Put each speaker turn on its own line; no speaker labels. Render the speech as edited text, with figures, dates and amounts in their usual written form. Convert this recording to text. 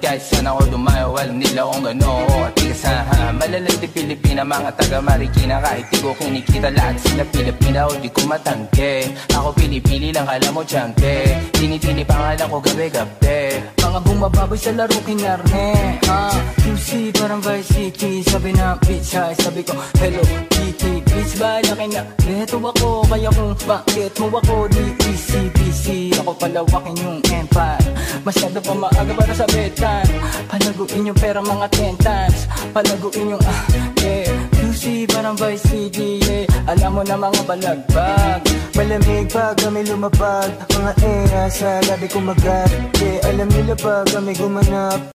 kahit saan ako dumayo, alam nila kung gano'n ako katigasahan. Malalay di Pilipina, mga taga Marikina, kahit di ko kinikita lahat sila Pilipina o di ko matangke. Ako pili-pili lang, kala mo tiyangke, tinitili pangalan ko gabi-gabi.
Mga bumababoy sa laro kinarne, QC parang Vice City. Sabi na bitch hi, sabi ko hello Kitty. Bitch ba laki na neto ako, kaya kung bakit mo ako di easy busy. Ako palawakin yung empire, masyado pa maaga para sa betan. Palaguin yung pera mga 10 times, palaguin yung yeah. QC parang Vice City, yeah. Alam mo na mga balagbag, malamig pag kami lumapag. Mga sa labi kumagat, yeah. Alam nila pag kami gumanap.